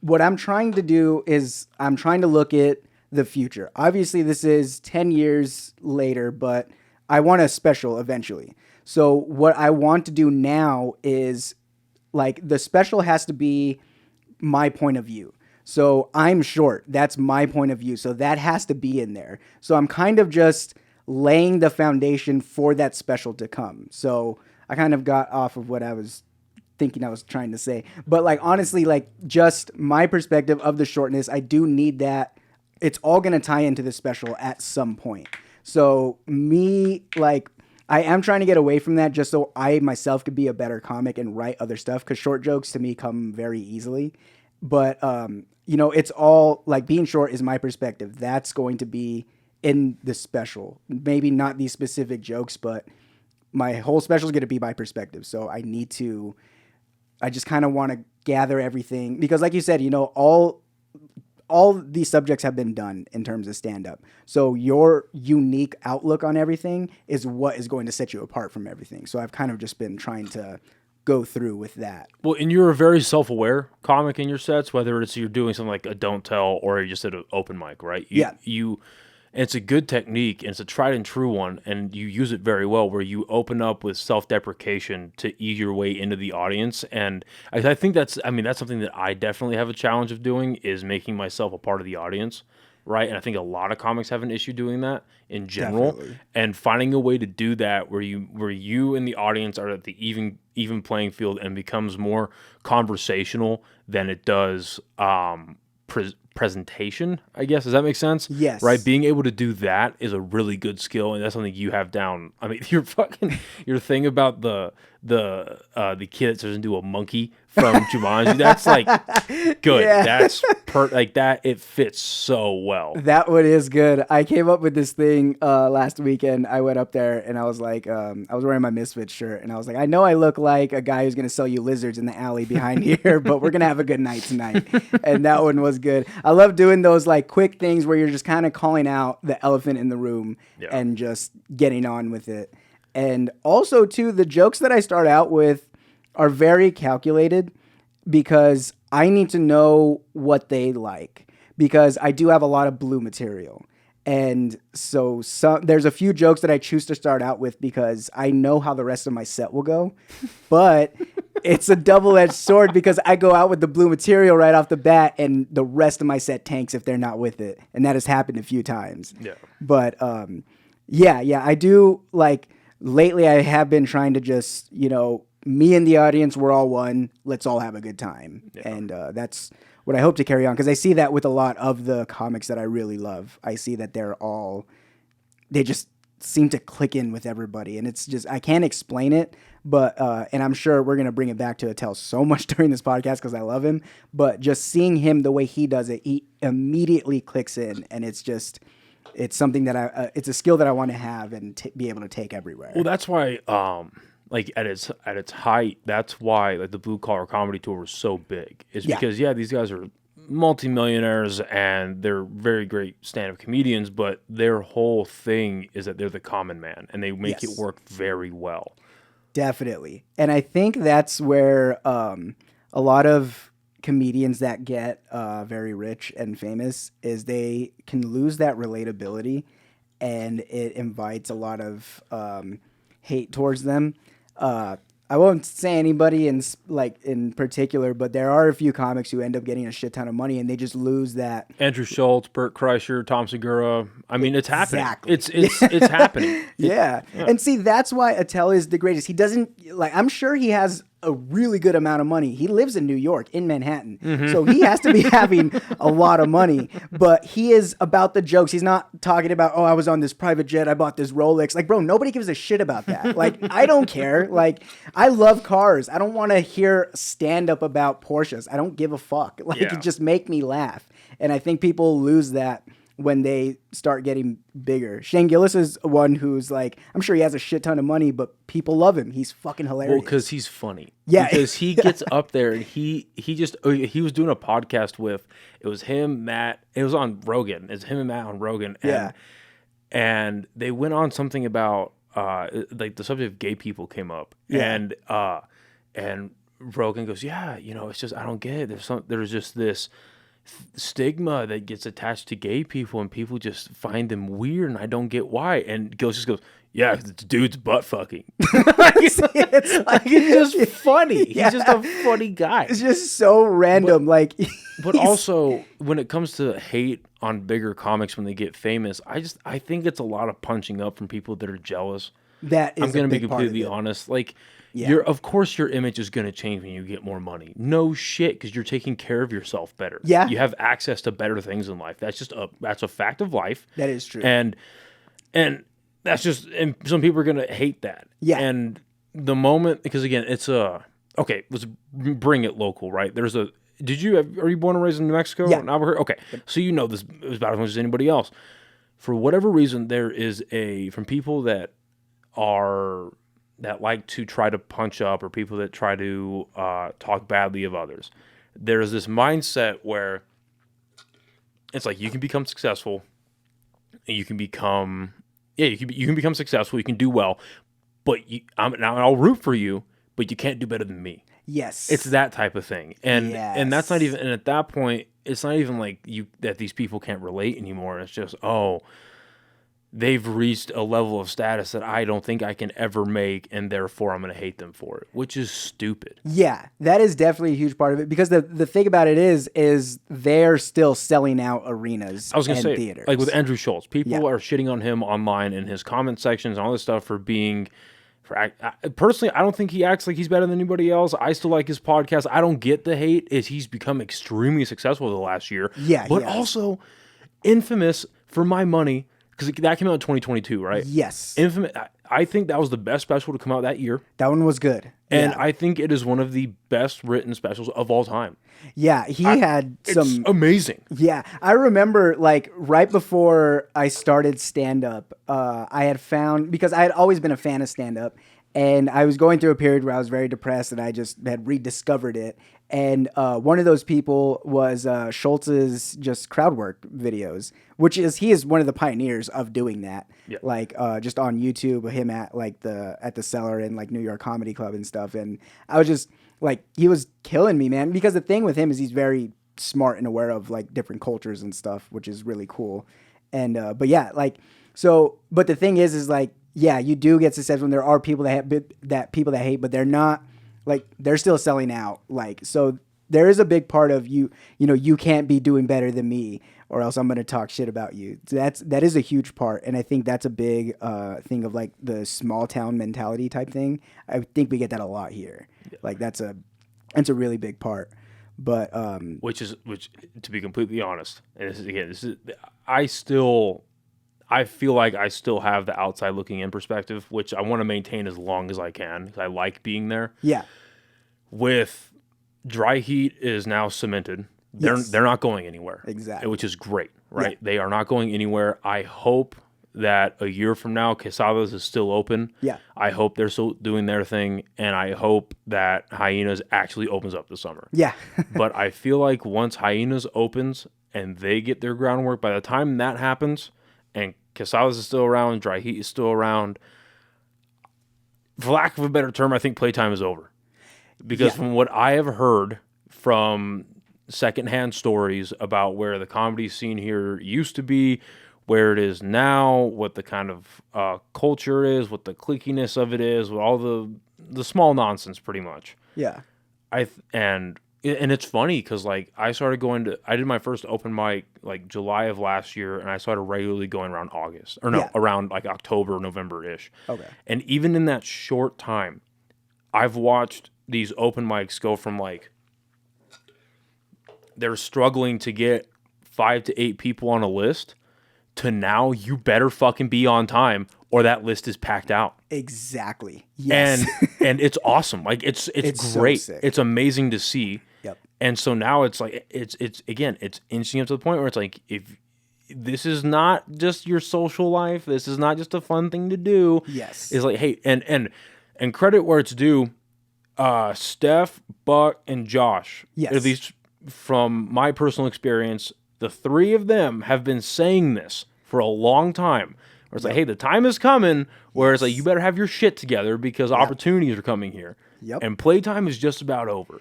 what I'm trying to do is I'm trying to look at the future. Obviously, this is 10 years later, but I want a special eventually. So what I want to do now is like the special has to be my point of view. So I'm short. That's my point of view. So that has to be in there. So I'm kind of just laying the foundation for that special to come. So I kind of got off of what I was thinking I was trying to say. But like honestly, like just my perspective of the shortness, I do need that. It's all going to tie into the special at some point. So me, like, I am trying to get away from that just so I myself could be a better comic and write other stuff because short jokes to me come very easily. But, you know, it's all like being short is my perspective. That's going to be in the special. Maybe not these specific jokes, but my whole special is going to be my perspective. So I just kind of want to gather everything because like you said, you know, all these subjects have been done in terms of stand-up. So your unique outlook on everything is what is going to set you apart from everything. So I've kind of just been trying to go through with that. Well, and you're a very self-aware comic in your sets, whether it's you're doing something like a don't tell or you just did an open mic, right? And it's a good technique, and it's a tried and true one, and you use it very well where you open up with self-deprecation to ease your way into the audience. And I think that's something that I definitely have a challenge of doing is making myself a part of the audience, right? And I think a lot of comics have an issue doing that in general. Definitely. And finding a way to do that where you and the audience are at the even playing field and becomes more conversational than it does presentation, I guess. Does that make sense? Yes. Right? Being able to do that is a really good skill, and that's something you have down. I mean, your thing about the kid that turns into a monkey from Jumanji, that's like good. Yeah. That's like that. It fits so well. That one is good. I came up with this thing last weekend. I went up there and I was like, I was wearing my Misfits shirt and I was like, I know I look like a guy who's going to sell you lizards in the alley behind here, but we're going to have a good night tonight. And that one was good. I love doing those like quick things where you're just kind of calling out the elephant in the room and just getting on with it. And also too, the jokes that I start out with are very calculated because I need to know what they like because I do have a lot of blue material. And so there's a few jokes that I choose to start out with because I know how the rest of my set will go. But it's a double-edged sword because I go out with the blue material right off the bat and the rest of my set tanks if they're not with it. And that has happened a few times. Yeah. But yeah, I do like lately I have been trying to just, you know, me and the audience, we're all one. Let's all have a good time. Yeah. And that's what I hope to carry on because I see that with a lot of the comics that I really love. I see that they just seem to click in with everybody. And it's just, I can't explain it, but, and I'm sure we're going to bring it back to Attell so much during this podcast because I love him. But just seeing him the way he does it, he immediately clicks in. And it's just, it's something that it's a skill that I want to have and be able to take everywhere. Well, that's why, like at its height, that's why like the Blue Collar Comedy Tour was so big. Is because these guys are multimillionaires and they're very great stand-up comedians, but their whole thing is that they're the common man and they make it work very well. Definitely, and I think that's where a lot of comedians that get very rich and famous is they can lose that relatability, and it invites a lot of hate towards them. I won't say anybody in particular, but there are a few comics who end up getting a shit ton of money and they just lose that. Andrew Schultz, Bert Kreischer, Tom Segura. I mean, it's happening. It's happening. Yeah. And see, that's why Attell is the greatest. He doesn't I'm sure he has a really good amount of money. He lives in New York, in Manhattan. Mm-hmm. So he has to be having a lot of money, but he is about the jokes. He's not talking about, oh, I was on this private jet. I bought this Rolex. Like, bro, nobody gives a shit about that. Like, I don't care. Like, I love cars. I don't want to hear stand up about Porsches. I don't give a fuck. Like, it just make me laugh. And I think people lose that when they start getting bigger. Shane Gillis is one who's like, I'm sure he has a shit ton of money, but people love him. He's fucking hilarious. Well, because he's funny. Yeah. Because he gets up there and he was doing a podcast with, it was him, Matt, it was on Rogan. It's him and Matt on Rogan. And they went on something about, like the subject of gay people came up. Yeah. And Rogan goes, yeah, it's just I don't get it. There's just this stigma that gets attached to gay people, and people just find them weird, and I don't get why. And Ghost just goes, yeah, it's dude's butt fucking. It's just funny. Yeah. He's just a funny guy. It's just so random. But also, when it comes to hate on bigger comics when they get famous, I think it's a lot of punching up from people that are jealous. That is I'm going to be completely honest. Of course your image is going to change when you get more money. No shit, because you're taking care of yourself better. Yeah. You have access to better things in life. That's a fact of life. That is true. And that's just, and some people are going to hate that. Yeah. And the moment, because again, it's okay, let's bring it local, right? Are you born and raised in New Mexico? Yeah. In Albuquerque? Okay. So you know this about as much as anybody else. For whatever reason, there is from people that like to try to punch up, or people that try to talk badly of others. There's this mindset where it's like you can become successful, and you can become successful, you can do well, but I'll root for you, but you can't do better than me. Yes. It's that type of thing. And that's not even, and at that point, it's not even like that these people can't relate anymore. It's just, they've reached a level of status that I don't think I can ever make, and therefore I'm going to hate them for it, which is stupid. Yeah, that is definitely a huge part of it, because the thing about it is they're still selling out arenas and theaters. Like with Andrew Schultz, people are shitting on him online in his comment sections and all this stuff for being... personally, I don't think he acts like he's better than anybody else. I still like his podcast. I don't get the hate. He's become extremely successful the last year. Yeah, but also infamous for my money, because that came out in 2022, right? Yes. Infamous. I think that was the best special to come out that year. That one was good. And I think it is one of the best written specials of all time. Yeah, it's amazing. Yeah, I remember right before I started stand-up, I had found, because I had always been a fan of stand-up, and I was going through a period where I was very depressed, and I just had rediscovered it. And one of those people was Schultz's just crowd work videos, he is one of the pioneers of doing that. Yeah. Just on YouTube, him at the Cellar and New York Comedy Club and stuff. And I was just he was killing me, man. Because the thing with him is he's very smart and aware of different cultures and stuff, which is really cool. And but the thing is you do get success when there are people that hate, but they're not. They're still selling out. So there is a big part of you can't be doing better than me, or else I'm going to talk shit about you. That is a huge part. And I think that's a big thing of the small town mentality type thing. I think we get that a lot here. Yeah. That's a really big part. But which to be completely honest, and I feel like I still have the outside looking in perspective, which I want to maintain as long as I can, because I like being there. Yeah. With Dry Heat is now cemented. They're not going anywhere. Exactly. Which is great, right? Yeah. They are not going anywhere. I hope that a year from now, Quesadas is still open. Yeah. I hope they're still doing their thing, and I hope that Hyenas actually opens up this summer. Yeah. But I feel like once Hyenas opens and they get their groundwork, by the time that happens, and Quesadas is still around, Dry Heat is still around, for lack of a better term, I think playtime is over. Because from what I have heard from secondhand stories about where the comedy scene here used to be, where it is now, what the kind of culture is, what the cliquiness of it is, what all the small nonsense, pretty much. Yeah. And it's funny because I did my first open mic July of last year, and I started regularly going around around October, November-ish. Okay. And even in that short time, I've watched these open mics go from they're struggling to get 5 to 8 people on a list to now you better fucking be on time or that list is packed out. Exactly. Yes. And it's awesome. It's great. So sick. It's amazing to see. Yep. And so now it's it's inching up to the point where it's if this is not just your social life, this is not just a fun thing to do. Yes. It's hey, and credit where it's due, Steph, Buck, and Josh, at least from my personal experience, the three of them have been saying this for a long time. Where it's like, hey, the time is coming where it's like, you better have your shit together because opportunities are coming here. Yep. And playtime is just about over.